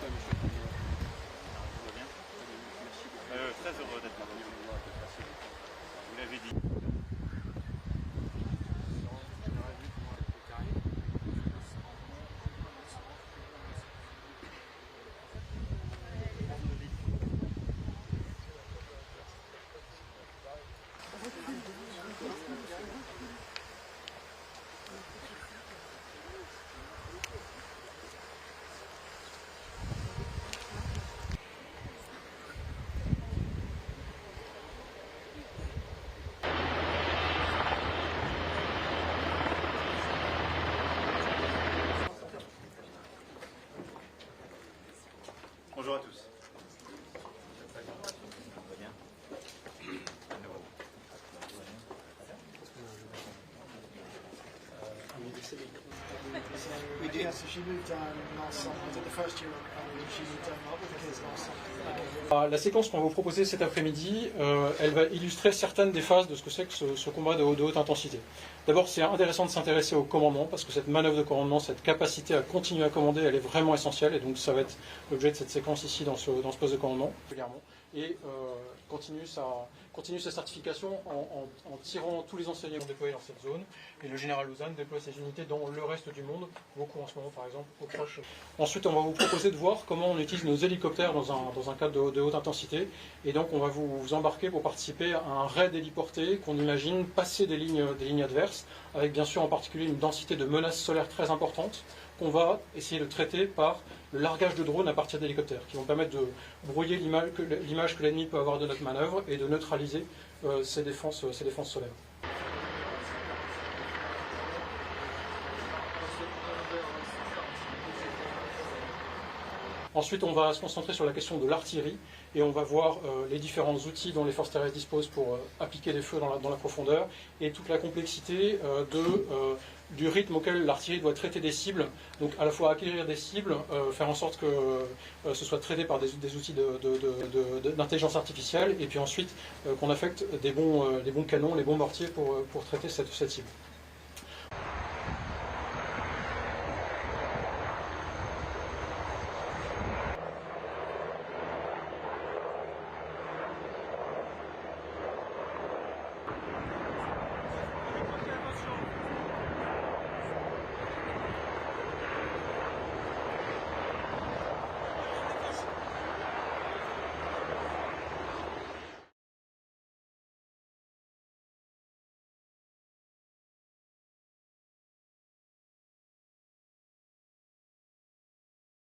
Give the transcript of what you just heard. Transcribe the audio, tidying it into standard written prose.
Très heureux d'être là. Vous l'avez dit. Bonjour à tous. We do. Yeah, so she moved down last summer. I did the first year and she moved down with the kids last summer. La séquence qu'on va vous proposer cet après-midi, elle va illustrer certaines des phases de ce que c'est que ce combat de haute intensité. D'abord, c'est intéressant de s'intéresser au commandement, parce que cette manœuvre de commandement, cette capacité à continuer à commander, elle est vraiment essentielle, et donc ça va être l'objet de cette séquence ici dans ce poste de commandement, régulièrement, et continue sa certification en tirant tous les enseignements déployés dans cette zone, et le général Louzan déploie ses unités dans le reste du monde, beaucoup en ce moment par exemple au Proche. Ensuite, on va vous proposer de voir comment on utilise nos hélicoptères dans un cadre de haute intensité, et donc on va vous embarquer pour participer à un raid héliporté qu'on imagine passer des lignes adverses, avec bien sûr en particulier une densité de menaces solaires très importante, qu'on va essayer de traiter par le largage de drones à partir d'hélicoptères, qui vont permettre de brouiller l'image que l'ennemi peut avoir de notre manœuvre et de neutraliser ses défenses solaires. Ensuite, on va se concentrer sur la question de l'artillerie et on va voir les différents outils dont les forces terrestres disposent pour appliquer des feux dans la profondeur et toute la complexité du rythme auquel l'artillerie doit traiter des cibles, donc à la fois acquérir des cibles, faire en sorte que ce soit traité par des outils d'intelligence artificielle et puis ensuite qu'on affecte des bons canons, les bons mortiers pour traiter cette cible.